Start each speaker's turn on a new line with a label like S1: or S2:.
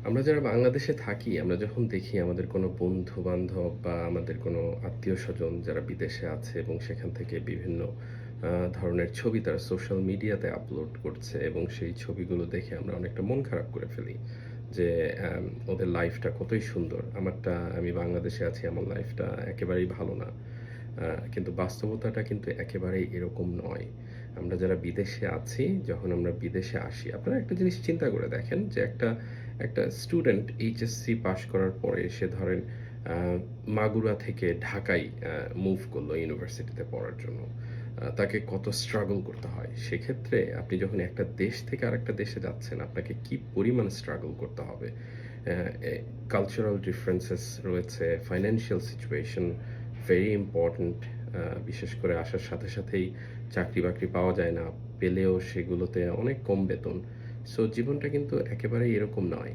S1: আমরা যারা বাংলাদেশে থাকি, আমরা যখন দেখি আমাদের কোনো বন্ধু-বান্ধব বা আমাদের কোনো আত্মীয়স্বজন যারা বিদেশে আছে এবং সেখান থেকে বিভিন্ন ধরনের ছবি তারা সোশ্যাল মিডিয়াতে আপলোড করছে এবং সেই ছবিগুলো দেখে আমরা অনেকটা মন খারাপ করে ফেলি। যে ওদের লাইফটা কতই সুন্দর। আমি বাংলাদেশে আছি, আমার লাইফটা একেবারেই ভালো না। আ কিন্তু বাস্তবতাটা কিন্তু একেবারেই এরকম নয়। আমরা যারা বিদেশে আছি, যখন আমরা বিদেশে আসি, আপনারা একটা জিনিস চিন্তা করে দেখেন যে একটা স্টুডেন্ট এইচএসসি পাস করার পরে সে ধরেন আ মাগুরা থেকে ঢাকায় মুভ করলো ইউনিভার্সিটিতে পড়ার জন্য। তাকে কত স্ট্রাগল করতে হয়। সেক্ষেত্রে আপনি যখন একটা দেশ থেকে আরেকটা দেশে যাচ্ছেন, আপনাকে কি পরিমাণ স্ট্রাগল করতে হবে। অ্যা এ কালচারাল ডিফারেন্সেস রয়েছে, ফাইন্যান্সিয়াল সিচুয়েশন ভেরি ইম্পোর্টেন্ট। বিশেষ করে আসার সাথে সাথেই চাকরি-বাকরি পাওয়া যায় না। পেলেও সেগুলোতে অনেক কম বেতন। সো জীবনটা কিন্তু একেবারেই এরকম নয়।